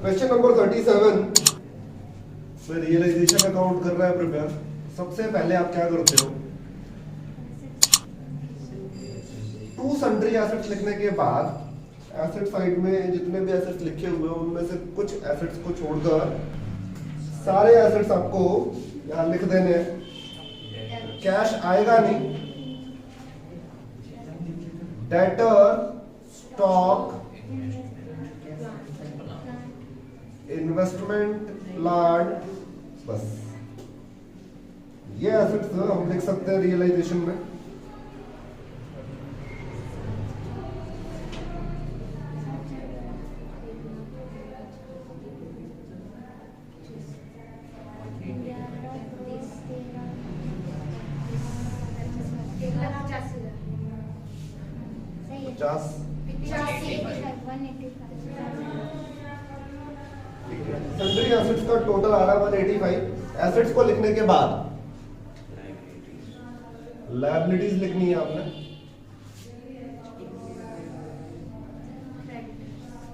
Question number 37 में realisation account कर रहा है प्रिपेयर। सबसे पहले आप क्या करते हो, टू सन्ड्री एसेट्स लिखने के बाद एसेट साइड में जितने भी एसेट्स लिखे हुए हैं उनमें से कुछ एसेट्स को छोड़कर सारे एसेट्स आपको यहां लिख देने हैं। कैश आएगा नहीं, डेटर, स्टॉक, इन्वेस्टमेंट, प्लांट, बस ये एसेट्स हम लिख सकते हैं रियलाइजेशन में। सन्ड्री एसेट्स का टोटल आ रहा है 185। एसेट्स को लिखने के बाद लायबिलिटीज लिखनी है आपने,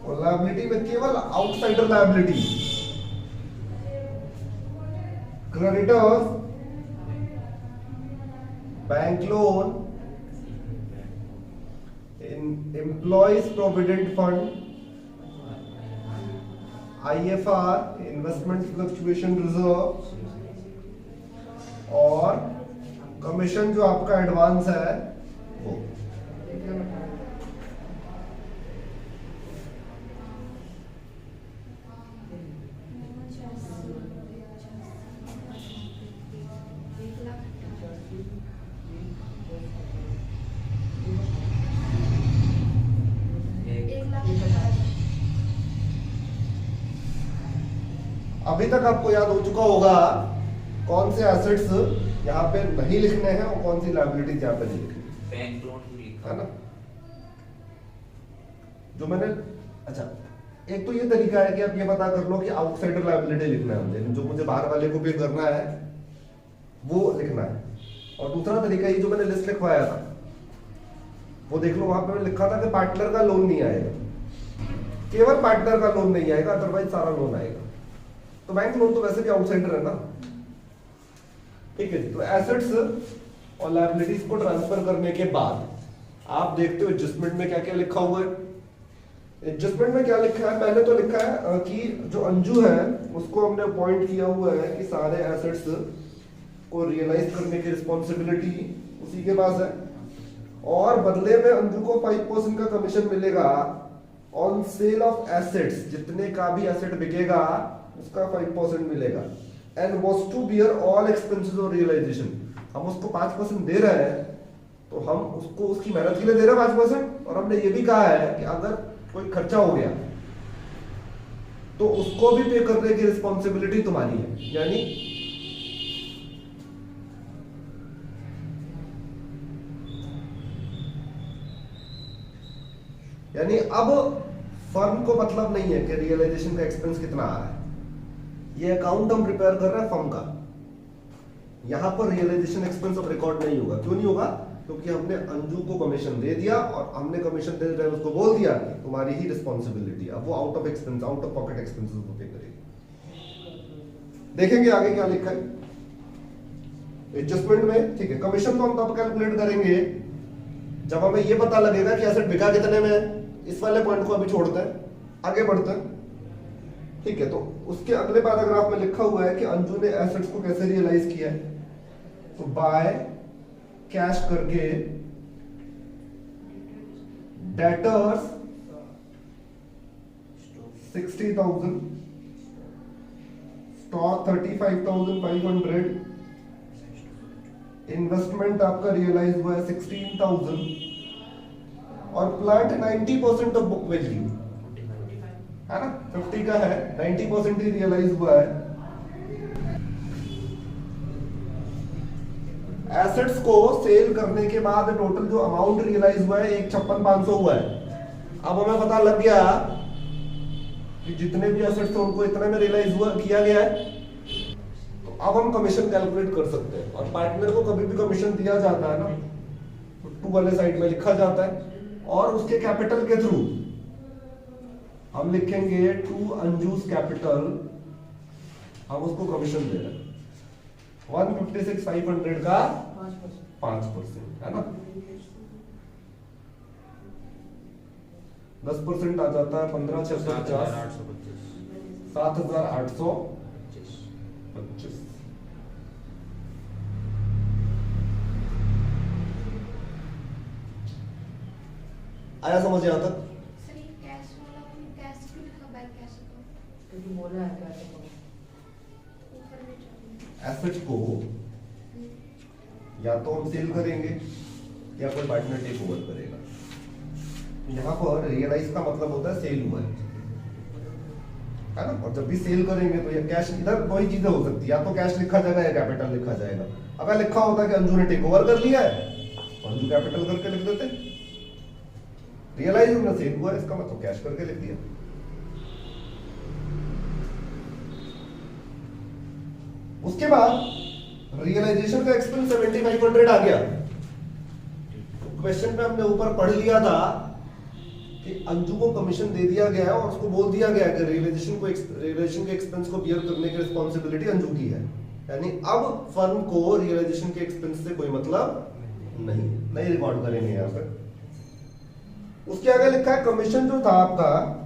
और लायबिलिटी में केवल outsider liability, creditors, bank loan, employees provident fund, IFR investment fluctuation reserve, और कमीशन जो आपका एडवांस है वो। अभी तक आपको याद हो चुका होगा कौन से एसेट्स यहाँ पे नहीं लिखने हैं और कौन सी लायबिलिटीज यहाँ पे नहीं लिखनी। बैंक लोन लिखा है ना, जो मैंने, अच्छा एक तो ये तरीका है कि आप ये पता कर लो कि आउटसाइडर लायबिलिटी लिखना है मुझे, जो मुझे बाहर वाले को पे करना है वो लिखना है। और दूसरा तरीका ये जो मैंने लिस्ट लिखवाया था वो देख लो, वहां पे मैंने लिखा था कि पार्टनर का लोन नहीं आएगा, केवल पार्टनर का लोन नहीं आएगा, अदरवाइज सारा लोन आएगा। तो बैंक लोन तो वैसे भी आउटसाइडर है ना, ठीक है। तो एसेट्स और लायबिलिटीज को ट्रांसफर करने के बाद आप देखते हो एडजस्टमेंट में क्या क्या लिखा हुआ है। एडजस्टमेंट में क्या लिखा है, पहले तो लिखा है कि जो अंजू है उसको हमने अपॉइंट किया हुआ है कि सारे एसेट्स को रियलाइज करने की रिस्पॉन्सिबिलिटी उसी के पास है, और बदले में अंजू को 5% का कमीशन मिलेगा ऑन सेल ऑफ एसेट्स, जितने का भी एसेट बिकेगा उसका 5% मिलेगा। And was to bear all expenses of realisation, हम उसको 5% दे रहे हैं तो हम उसको उसकी मेहनत के लिए दे रहे हैं 5%, और हमने ये भी कहा है कि अगर कोई खर्चा हो गया तो उसको भी पे करने की रिस्पॉन्सिबिलिटी तुम्हारी है। यानी अब फर्म को मतलब नहीं है कि रियलाइजेशन का एक्सपेंस कितना आ रहा है, ये अकाउंट हम प्रिपेयर कर रहे हैं फर्म का, यहां पर रियलाइजेशन एक्सपेंस ऑफ रिकॉर्ड नहीं होगा। क्यों नहीं होगा, क्योंकि हमने अंजू को कमीशन दे दिया और हमने कमीशन दे रहे उसको बोल दिया कि तुम्हारी ही रिस्पॉन्सिबिलिटी है, अब वो out of expense, out of pocket expenses को पे करेगी। देखेंगे आगे क्या लिखा है एडजस्टमेंट में, ठीक है। कमीशन तो हम तब कैलकुलेट करेंगे जब हमें ये पता लगेगा कि एसेट बिका कितने में है। इस वाले पॉइंट को अभी छोड़ते हैं, आगे बढ़ते हैं, ठीक है। तो उसके अगले पैराग्राफ में लिखा हुआ है कि अंजू ने एसेट्स को कैसे रियलाइज किया है। तो बाय कैश करके डेटर्स 60,000, स्टॉक 35,500, इन्वेस्टमेंट आपका रियलाइज हुआ है 16,000, और प्लांट 90% ऑफ बुक वैल्यू है ना, 50 का है, 90% ही रियलाइज हुआ है। एसेट्स को सेल करने के बाद टोटल जो अमाउंट रियलाइज हुआ है 156,500 हुआ है। अब हमें पता लग गया कि जितने भी एसेट्स थे उनको इतने में रियलाइज हुआ किया गया है, तो अब हम कमीशन कैलकुलेट कर सकते हैं। और पार्टनर को कभी भी कमीशन दिया जाता है ना, तो टू वाले साइड में लिखा जाता है, और उसके कैपिटल के थ्रू हम लिखेंगे टू अंजूस कैपिटल, हम उसको कमीशन दे रहे हैं 156,500 का 5% है ना, 10% आ जाता है 15 6 50 7,825। आया समझ यहाँ तक? एसेट को या तो हम सेल करेंगे या कोई पार्टनर टेक ओवर करेगा। यहाँ पर रियलाइज का मतलब होता है सेल हुआ है ना, और जब भी सेल करेंगे तो ये कैश, इधर कोई चीजें हो सकती है, या तो कैश लिखा जाएगा या कैपिटल लिखा जाएगा। अगर लिखा होता है कि अंजू ने टेक ओवर कर लिया है, अंजू कैपिटल करके लिख देते, रियलाइज होना सेल हुआ है इसका मतलब कैश करके लिख दिया। उसके बाद रियलाइजेशन का एक्सपेंस 7,500 आ गया। क्वेश्चन पे हमने ऊपर पढ़ लिया था कि अंजू को कमीशन दे दिया गया है और उसको बोल दिया गया कि रियलाइजेशन के एक्सपेंस को बियर करने की रिस्पॉन्सिबिलिटी अंजू की है, यानी अब फर्म को रियलाइजेशन के एक्सपेंस से कोई मतलब नहीं रिकॉर्ड करेंगे यहाँ पे। उसके आगे लिखा है कमीशन जो था आपका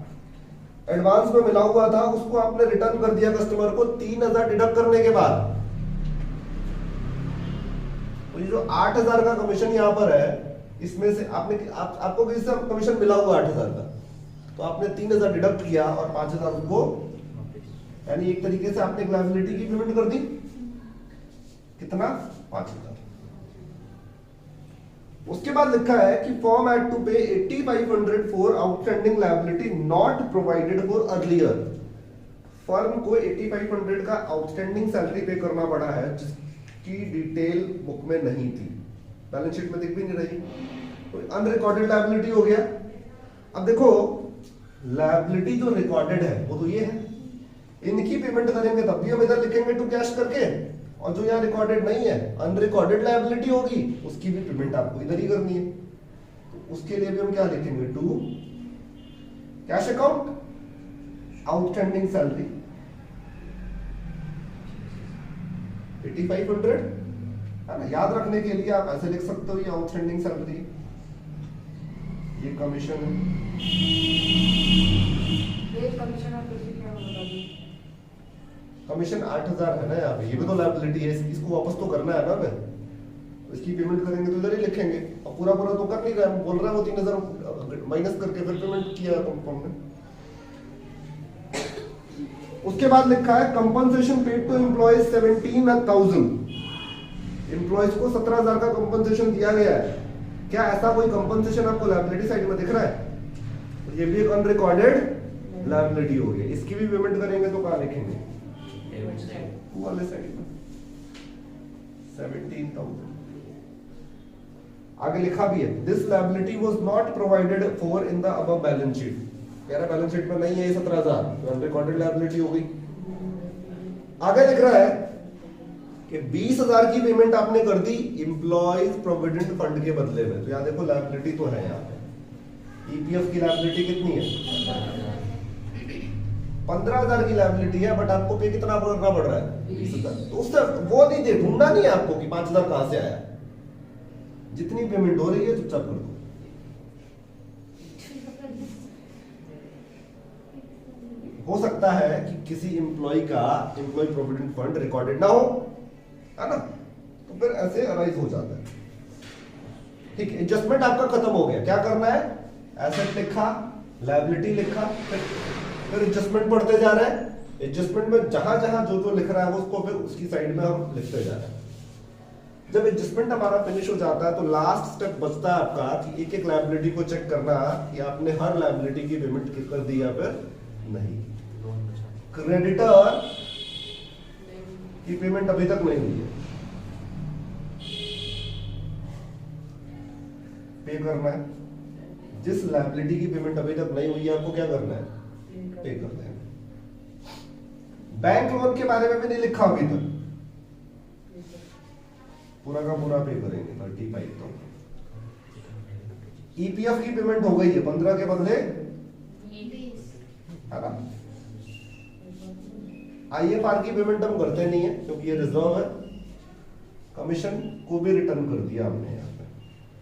एडवांस में मिला हुआ था, उसको आपने रिटर्न कर दिया कस्टमर को 3,000 डिडक्ट करने के बाद। तो ये जो 8,000 का कमीशन यहाँ पर है, इसमें से आपको किसी से कमीशन मिला हुआ 8,000 का, तो आपने 3,000 डिडक्ट किया और 5,000 को, यानी एक तरीके से आपने एक लायबिलिटी की पेमेंट कर दी। कितना? 5,000। उसके बाद लिखा है कि फॉर्म हैड टू पे 8,500 for outstanding liability not provided for earlier. Firm को 8,500 का आउटस्टैंडिंग सैलरी पे करना पड़ा है जिसकी डिटेल बुक में नहीं थी, बैलेंस शीट में दिख भी नहीं रही, तो अनरिकॉर्डेड लायबिलिटी हो गया। अब देखो लायबिलिटी जो रिकॉर्डेड है वो तो ये है, इनकी पेमेंट करेंगे तब भी हम इधर लिखेंगे टू कैश करके, और जो यहाँ रिकॉर्डेड नहीं है अनरिकॉर्डेड लायबिलिटी होगी उसकी भी पेमेंट आपको इधर ही करनी है। तो उसके लिए भी हम क्या लिखेंगे? To cash account outstanding salary 8,500 है ना। याद रखने के लिए आप ऐसे लिख सकते हो, ये आउटस्टैंडिंग सैलरी, ये कमीशन कमीशन 8,000 है ना यहाँ पे, ये भी तो लायबिलिटी है, इसको वापस तो करना है ना हमें, तो इसकी पेमेंट करेंगे तो इधर ही लिखेंगे। और पूरा तो कर नहीं रहा है, बोल रहा है वो 3,000 माइनस करके फिर पेमेंट किया हमने। उसके बाद लिखा है compensation paid to employees 17,000। Employees को 17,000 का कंपनसेशन दिया गया है। क्या ऐसा कोई कंपनसेशन आपको लायबिलिटी साइड में दिख रहा है? तो ये भी एक अनरिकॉर्डेड लायबिलिटी हो गई, इसकी भी पेमेंट करेंगे तो कहाँ लिखेंगे? वाले साइड में 17,000। आगे लिखा भी है this liability was not provided for in the above balance sheet. कह रहा बैलेंस शीट में नहीं है ये 17,000, तो अनरिकॉर्डेड लायबिलिटी हो गई। आगे लिख रहा है कि 20,000 की पेमेंट आपने कर दी एम्प्लॉयज प्रोविडेंट फंड के बदले में। तो यहाँ देखो लायबिलिटी तो है, यहाँ पे ईपीएफ की लायबिलिटी कितनी है? 15,000 की लायबिलिटी है, बट आपको पे कितना करना पड़ रहा है? 20,000। तो उससे वो नहीं दे, ढूंढना नहीं है आपको कि 5,000 कहां से आया। जितनी पेमेंट हो रही है चुपचाप कर दो। हो सकता है कि किसी एम्प्लॉय का एम्प्लॉय प्रोविडेंट फंड रिकॉर्डेड ना हो, है ना, तो फिर ऐसे अराइज हो जाता है। ठीक है, एडजस्टमेंट आपका खत्म हो गया। क्या करना है? एसेट लिखा, लायबिलिटी लिखा, फिर एडजस्टमेंट पढ़ते जा रहे हैं। एडजस्टमेंट में जहां जहां जो जो लिख रहा है वो उसको फिर उसकी साइड में हम लिखते जा रहे हैं। जब एडजस्टमेंट हमारा फिनिश हो जाता है तो लास्ट स्टेप बचता है आपका कि एक एक लायबिलिटी को चेक करना कि आपने हर लायबिलिटी की पेमेंट कर दी या फिर नहीं। क्रेडिटर की पेमेंट अभी तक नहीं हुई है, पे करना है। जिस लायबिलिटी की पेमेंट अभी तक नहीं हुई है आपको क्या करना है? पे कर देना। बैंक लोन के बारे में भी नहीं लिखा अभी तक, पूरा का पूरा पे करेंगे 35। तो ईपीएफ की पेमेंट हो गई है 15 के बदले है ना। IFR की पेमेंट हम करते नहीं है क्योंकि ये रिजर्व है। कमीशन को भी रिटर्न कर दिया हमने यहाँ पे,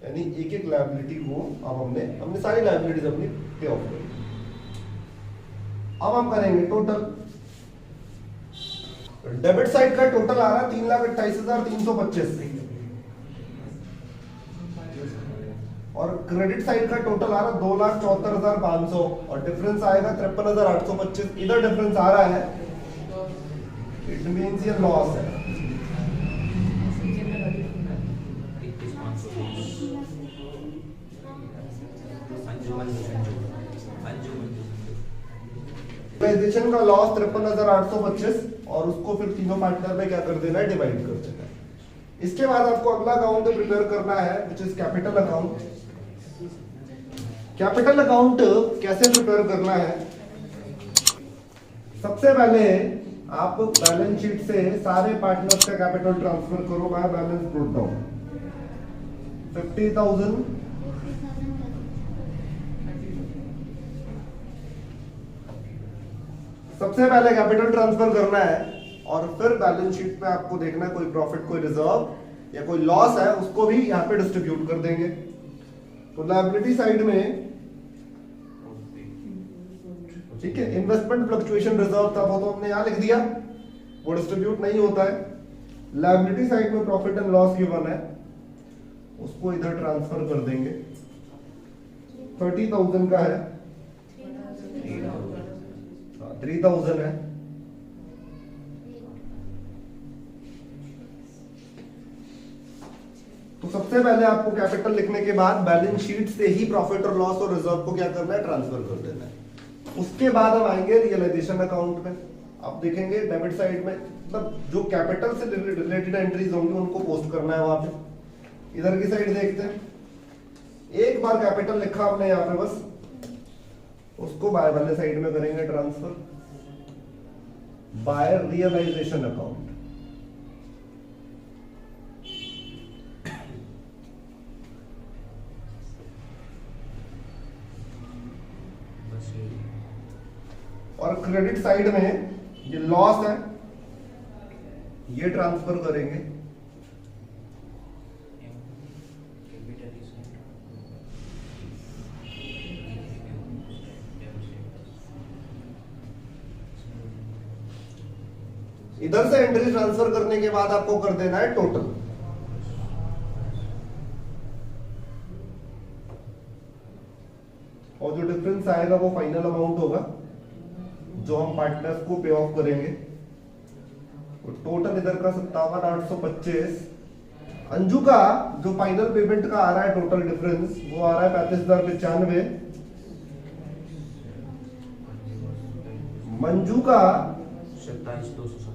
यानी एक एक लायबिलिटी को अब हमने सारी लायबिलिटीज अपनी पे ऑफ कर दी। अब हम करेंगे टोटल। डेबिट साइड का टोटल आ रहा है 3,28,325 और क्रेडिट साइड का टोटल आ रहा है 2,74,500 और डिफरेंस आएगा 53,825। इधर डिफरेंस आ रहा है, इट मींस ये लॉस है। यूटिलाइजेशन का लॉस 53,825 और उसको फिर तीनों पार्टनर में क्या कर देना है, डिवाइड कर देना है। इसके बाद आपको अगला अकाउंट प्रिपेयर करना है which is capital account. Capital account कैसे प्रिपेयर करना है? सबसे पहले आप बैलेंस शीट से सारे पार्टनर्स का कैपिटल ट्रांसफर करो बाय बैलेंस ब्रोट डाउन। 50,000 सबसे पहले कैपिटल ट्रांसफर करना है और फिर बैलेंस शीट पे आपको देखना है कोई प्रॉफिट, कोई रिजर्व या कोई लॉस है, उसको भी यहाँ पे डिस्ट्रीब्यूट कर देंगे। तो लायबिलिटी साइड में ठीक है, इन्वेस्टमेंट फ्लक्चुएशन रिजर्व था वो तो हमने यहाँ लिख दिया, वो डिस्ट्रीब्यूट नहीं होता है। लायबिलिटी साइड में प्रॉफिट एंड लॉस गिवन है, उसको इधर ट्रांसफर कर देंगे। 30,000 का है, 3,000 है। तो सबसे पहले आपको कैपिटल लिखने के बाद बैलेंस शीट से ही प्रॉफिट और लॉस और रिजर्व को क्या करना है, ट्रांसफर कर देना है। उसके बाद हम आएंगे रियलाइजेशन अकाउंट में। आप देखेंगे डेबिट साइड में मतलब जो कैपिटल से रिलेटेड एंट्रीज होंगी उनको पोस्ट करना है वहां पे। इधर की साइड देखते हैं, एक बार कैपिटल लिखा हमने यहाँ पे, बस उसको बाय वाले साइड में करेंगे ट्रांसफर बाय रियलाइजेशन अकाउंट। और क्रेडिट साइड में ये लॉस है, ये ट्रांसफर करेंगे। इधर से एंट्री ट्रांसफर करने के बाद आपको कर देना है टोटल। और जो डिफरेंस आएगा वो फाइनल अमाउंट होगा जो हम पार्टनर्स को पे ऑफ करेंगे। तो टोटल इधर का 57,825। अंजू का जो फाइनल पेमेंट का आ रहा है टोटल डिफरेंस वो आ रहा है 35,095। मंजू का 27,270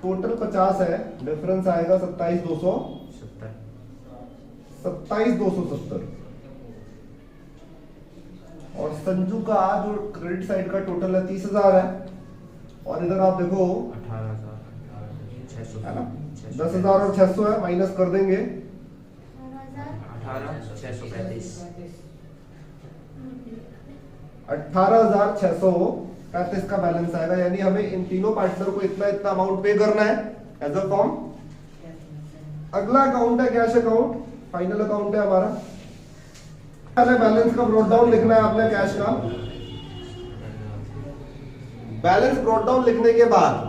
टोटल 50 है, डिफरेंस आएगा 27,270। और संजू का जो क्रेडिट साइड का टोटल है 30,000 है। और इधर आप देखो 18,600 है ना, 10,000 और 600 है, माइनस कर देंगे 18,635। 18,635 का बैलेंस आएगा। यानी हमें इन तीनों पार्टनर को इतना इतना अमाउंट पे करना है एज अ फॉर्म। अगला अकाउंट है कैश अकाउंट, फाइनल अकाउंट है हमारा। पहले बैलेंस का ब्रोट डाउन लिखना है आपने कैश का। बैलेंस ब्रोट डाउन लिखने के बाद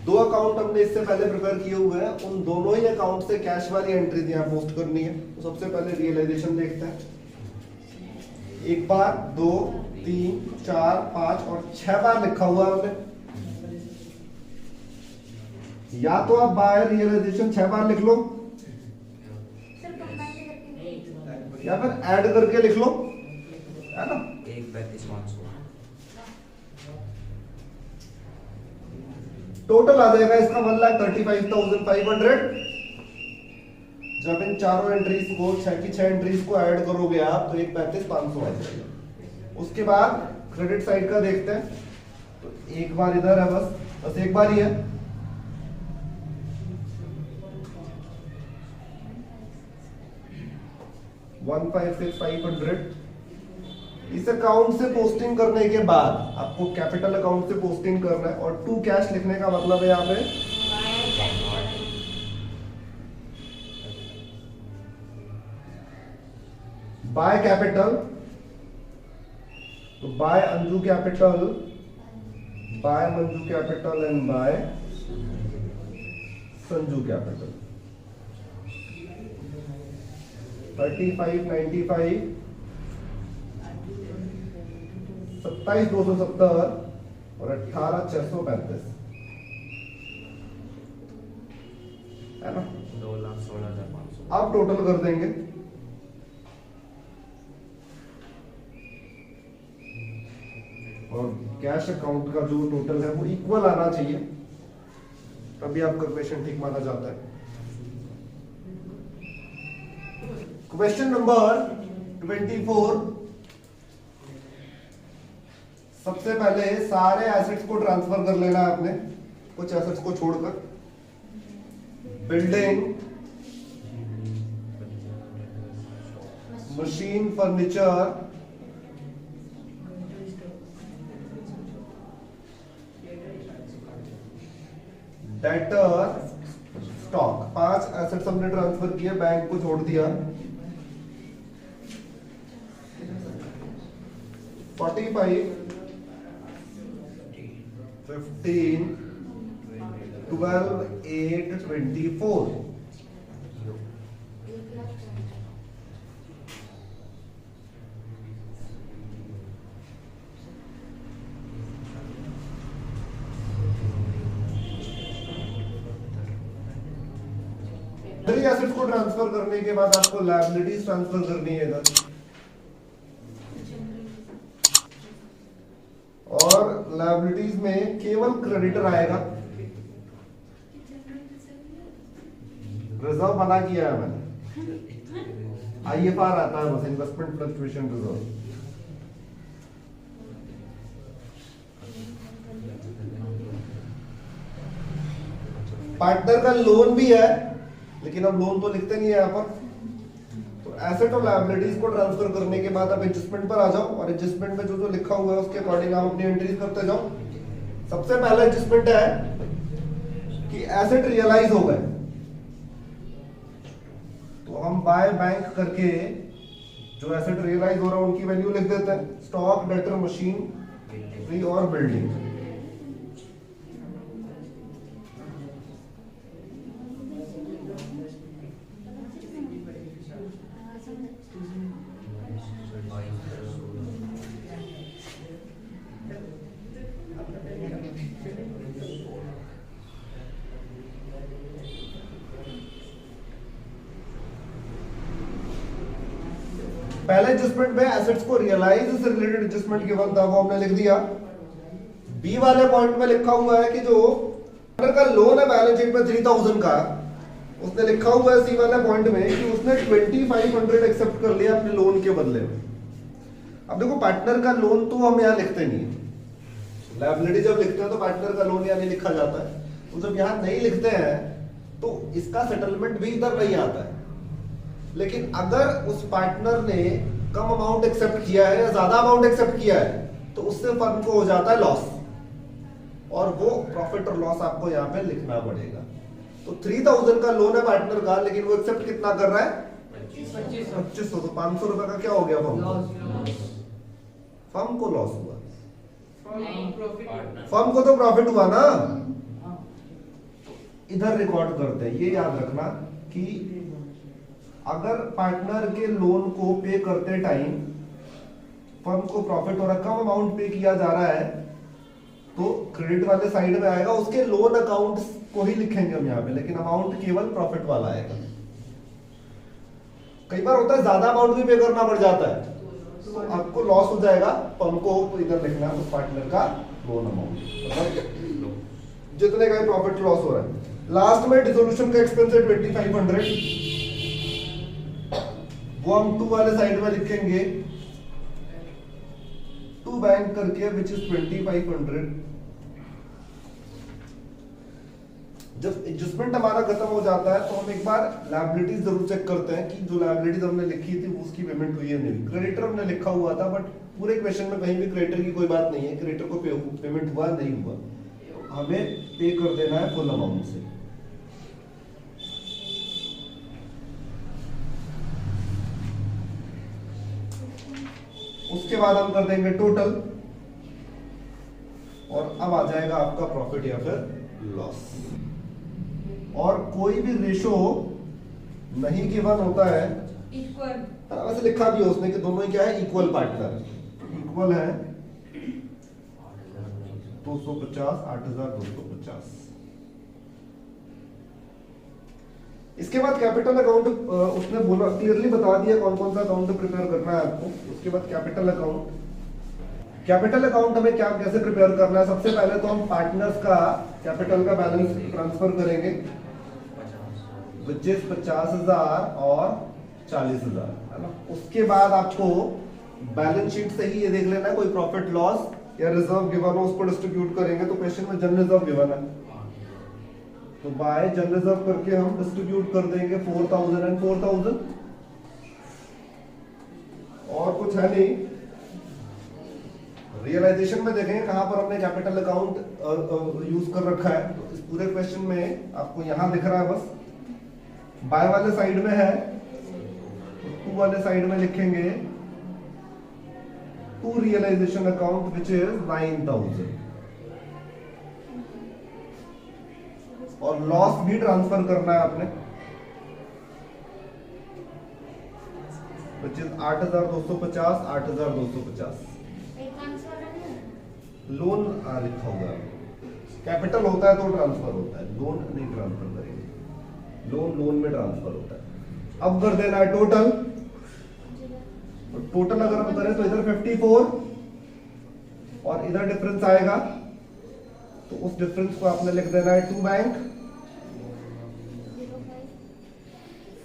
दो अकाउंट हमने इससे पहले प्रिपेयर किए हुए हैं, उन दोनों ही अकाउंट से कैश वाली एंट्री यहाँ पोस्ट करनी है। तो सबसे पहले रियलाइजेशन देखते हैं। एक बार, 2, 3, 4, 5 और 6 बार लिखा हुआ है हमने। या तो आप बाय रियलाइजेशन 6 बार लिख लो या फिर ऐड करके लिख लो, है ना। 1,35,500 टोटल आ जाएगा इसका 1,35,500। जब इन चारों एंट्रीज को 6 की 6 एंट्रीज को ऐड करोगे आप तो 1,35,500 आ जाएगा। उसके बाद क्रेडिट साइड का देखते हैं। तो एक बार इधर है, बस एक बार ही है। $1,56,500 इस अकाउंट से पोस्टिंग करने के बाद आपको कैपिटल अकाउंट से पोस्टिंग करना है, और टू कैश लिखने का मतलब है यहाँ पे बाय कैपिटल, तो by Anju capital, by Manju capital and by Sanju capital. 3595 27,270 और 18,635 है ना। 2,16,500। आप टोटल कर देंगे, और कैश अकाउंट का जो टोटल है वो इक्वल आना चाहिए, तभी आपका क्वेश्चन ठीक माना जाता है। Question number 24। सबसे पहले सारे एसेट्स को ट्रांसफर कर लेना है आपने, कुछ एसेट्स को छोड़कर। Building, machine, furniture, debtor, stock, 5 assets हमने ट्रांसफर किए, बैंक को छोड़ दिया। 45, 15, 12, 8, 24। एसेट्स को ट्रांसफर करने के बाद आपको लायबिलिटीज ट्रांसफर करनी है इधर, और लायबिलिटीज में केवल क्रेडिटर आएगा। रिजर्व बना किया है मैंने, आईएफआर आता है बस, इन्वेस्टमेंट फ्लक्चुएशन रिजर्व। पार्टनर का लोन भी है, लेकिन अब लोन तो लिखते नहीं है यहाँ पर। तो एसेट और लायबिलिटीज को ट्रांसफर करने के बाद आप एडजस्टमेंट पर आ जाओ, और एडजस्टमेंट में जो जो लिखा हुआ है उसके अकॉर्डिंग आप अपनी एंट्रीज करते जाओ। सबसे पहला एडजस्टमेंट है कि एसेट रियलाइज हो गए, तो हम बाय बैंक करके जो एसेट रियलाइज हो रहा है उनकी वैल्यू लिख देते हैं। स्टॉक, डेटर, मशीन, फ्री और बिल्डिंग। पहले एडजस्टमेंट में एसेट्स को रियलाइज से रिलेटेड एडजस्टमेंट गिवन था, वो हमने लिख दिया। बी वाले पॉइंट में लिखा हुआ है कि जो पार्टनर का लोन है बैलेंस शीट में 3,000 का, उसने लिखा हुआ है सी वाले पॉइंट में कि उसने 2,500 एक्सेप्ट कर लिया अपने लोन के बदले में। अब देखो पार्टनर का लोन तो हम यहाँ लिखते नहीं है, लायबिलिटी जब लिखते हैं तो पार्टनर का लोन यहाँ नहीं लिखा जाता है। तो जब यहाँ नहीं लिखते हैं तो इसका सेटलमेंट भी इधर नहीं आता है। लेकिन अगर उस पार्टनर ने कम अमाउंट एक्सेप्ट किया है या ज्यादा अमाउंट एक्सेप्ट किया है तो उससे फर्म को हो जाता है लॉस, और वो प्रॉफिट और लॉस आपको यहाँ पे लिखना पड़ेगा। तो 3,000 का लोन है पार्टनर का, लेकिन वो एक्सेप्ट कितना कर रहा है 2500। तो 500 रुपए का क्या हो गया फर्म को? फर्म को लॉस हुआ, फर्म को तो प्रॉफिट हुआ ना। इधर रिकॉर्ड करते हैं, ये याद रखना कि अगर पार्टनर के लोन को पे करते टाइम फर्म को प्रॉफिट हो रहा, कम अमाउंट पे किया जा रहा है, तो क्रेडिट वाले साइड में आएगा, उसके लोन अकाउंट को ही लिखेंगे हम यहाँ पे, लेकिन अमाउंट केवल प्रॉफिट वाला आएगा। कई बार होता है ज्यादा अमाउंट भी पे करना पड़ जाता है, तो आपको लॉस हो जाएगा, फर्म को इधर लिखना है उस पार्टनर का लोन अमाउंट, मतलब जितने का प्रॉफिट लॉस हो रहा है। लास्ट में डिसोल्यूशन का एक्सपेंस है 2,500, वो हम 2 वाले साइड में लिखेंगे, 2 बैंक करके विच इज 2,500। जब एडजस्टमेंट हमारा खत्म हो जाता है तो हम एक बार लायबिलिटीज जरूर चेक करते हैं कि जो लायबिलिटीज हमने लिखी थी उसकी पेमेंट हुई है नहीं। क्रेडिटर हमने लिखा हुआ था बट पूरे क्वेश्चन में कहीं भी क्रेडिटर की कोई बात नहीं है, क्रेडिटर को पेमेंट हुआ नहीं हुआ, हमें पे कर देना है फुल अमाउंट से। उसके बाद हम कर देंगे टोटल, और अब आ जाएगा आपका प्रॉफिट या फिर लॉस। और कोई भी रेशो नहीं गिवन होता है, इक्वल वैसे लिखा भी है उसने कि दोनों ही क्या है, इक्वल पार्टनर, इक्वल है 250 8250। इसके बाद कैपिटल अकाउंट उसने बोला, क्लियरली बता दिया कौन कौन सा अकाउंट प्रिपेयर करना है आपको। उसके बाद कैपिटल अकाउंट, कैपिटल अकाउंट हमें क्या कैसे प्रिपेयर करना है, सबसे पहले तो हम पार्टनर्स का कैपिटल का बैलेंस ट्रांसफर करेंगे, विच इज 50,000 और 40,000, है ना। उसके बाद आपको बैलेंस शीट से ही ये देख लेना है कोई प्रॉफिट लॉस या रिजर्व गिवन हो, उसको डिस्ट्रीब्यूट करेंगे। तो क्वेश्चन में जनरल रिजर्व गिवन है, तो बाय जनरल रिजर्व करके हम डिस्ट्रीब्यूट कर देंगे 4,000 एंड 4,000, और कुछ है नहीं। रियलाइजेशन में देखेंगे कहां पर हमने कैपिटल अकाउंट यूज कर रखा है, तो इस पूरे क्वेश्चन में आपको यहां दिख रहा है, बस बाय वाले साइड में है, टू वाले साइड में लिखेंगे to realisation account which is 9,000, और लॉस भी ट्रांसफर करना है आपने, विच इज 8,250 8,250। लोन लिखा होगा, कैपिटल होता है तो ट्रांसफर होता है, लोन नहीं ट्रांसफर करेंगे, लोन में ट्रांसफर होता है। अब कर देना है टोटल, टोटल अगर हम करें तो इधर 54 और इधर डिफरेंस आएगा, तो उस डिफरेंस को आपने लिख देना है टू बैंक,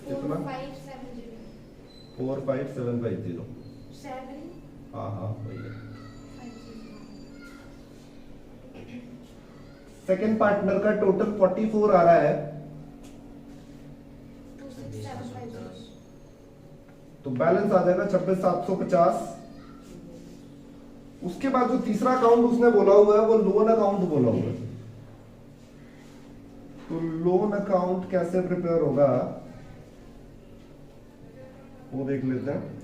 कितना 45750। हाँ हाँ वही है। सेकेंड पार्टनर का टोटल 44 आ रहा है, तो बैलेंस आ जाएगा 26,750। उसके बाद जो तीसरा अकाउंट उसने बोला हुआ है वो लोन अकाउंट बोला हुआ है, तो लोन अकाउंट कैसे प्रिपेयर होगा वो देख लेते हैं।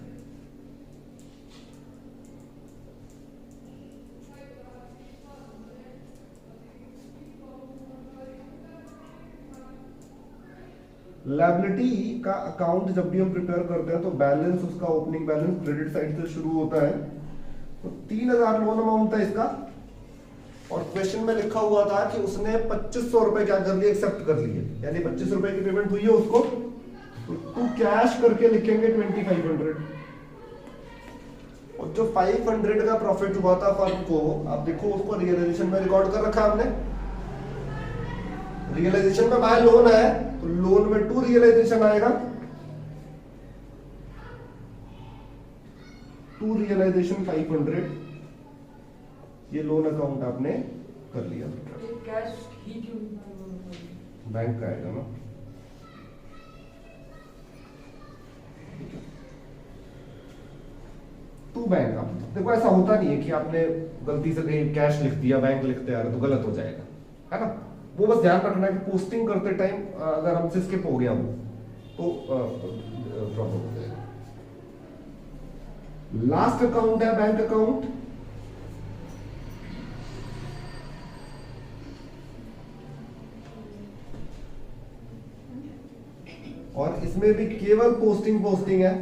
लायबिलिटी का अकाउंट जब भी हम प्रिपेयर करते हैं तो बैलेंस, उसका ओपनिंग बैलेंस क्रेडिट साइड से शुरू होता है, तो 3,000 लोन अमाउंट था इसका, और क्वेश्चन में लिखा हुआ था कि उसने 2,500 रुपए क्या कर लिए, एक्सेप्ट कर लिए, यानी 25 रुपए की पेमेंट हुई है उसको, तो टू कैश करके लिखेंगे 2,500, और जो 500 का प्रॉफिट हुआ था फर्म को, आप देखो उसको रियलाइजेशन में रिकॉर्ड कर रखा हमने। रियलाइजेशन में बाय लोन है तो लोन में टू रियलाइजेशन आएगा, टू रियलाइजेशन 500, ये लोन अकाउंट आपने कर लिया। कैश ही क्यों बैंक का आएगा ना, टू बैंक। आप देखो ऐसा होता नहीं है कि आपने गलती से कहीं कैश लिख दिया बैंक लिखते आ रहे तो गलत हो जाएगा, है ना। वो बस ध्यान रखना है कि पोस्टिंग करते टाइम अगर हमसे स्किप हो गया वो तो प्रॉब्लम हो जाएगा। लास्ट अकाउंट है बैंक अकाउंट, और इसमें भी केवल पोस्टिंग है।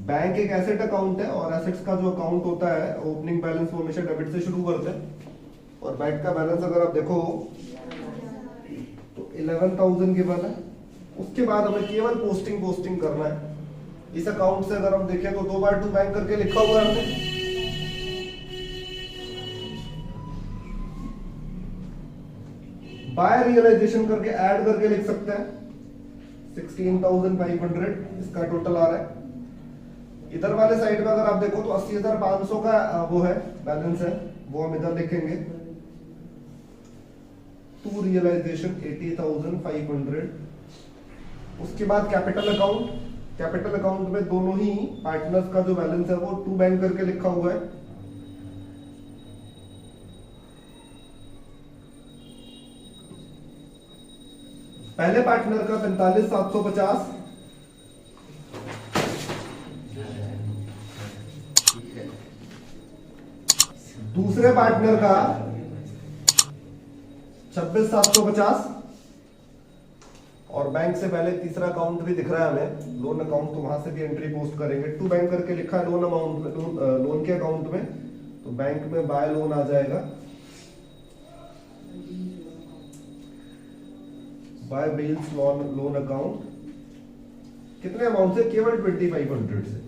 बैंक एक एसेट अकाउंट है, और एसेट्स का जो अकाउंट होता है ओपनिंग बैलेंस वो हमेशा डेबिट से शुरू करते हैं, और बैंक का बैलेंस अगर आप देखो तो 11,000 गिवन है। उसके बाद हमें केवल पोस्टिंग करना है। इस अकाउंट से अगर हम देखें तो 2 बार टू बैंक करके लिखा हुआ है हमने, बाय रियलाइजेशन करके ऐड करके लिख सकते हैं 16,500 इसका टोटल आ रहा है। इधर वाले साइड में अगर आप देखो तो 80,500 का वो है बैलेंस है, वो हम इधर लिखेंगे। To realisation 80,500। उसके बाद कैपिटल अकाउंट कैपिटल अकाउंट में दोनों ही पार्टनर्स का जो बैलेंस है वो टू बैंक करके लिखा हुआ है। पहले पार्टनर का 45,750, दूसरे पार्टनर का 26,750 और बैंक से पहले तीसरा अकाउंट भी दिख रहा है हमें, लोन अकाउंट, तो वहां से भी एंट्री पोस्ट करेंगे। टू बैंक करके लिखा है लोन अमाउंट में, लोन के अकाउंट में, तो बैंक में बाय लोन आ जाएगा, बाय बिल्स लोन अकाउंट। कितने अमाउंट से? केवल 2500 से।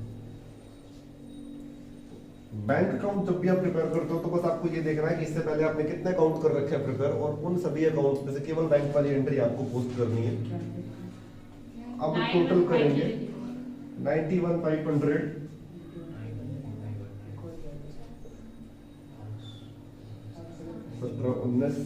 बैंक अकाउंट जब भी आप प्रिपेयर करते हो तो बस आपको ये देखना है कि इससे पहले आपने कितने अकाउंट कर रखे हैं प्रिपेयर, और उन सभी अकाउंट्स में से केवल बैंक वाली एंट्री आपको पोस्ट करनी है। अब टोटल करेंगे 91,500, 17, 19,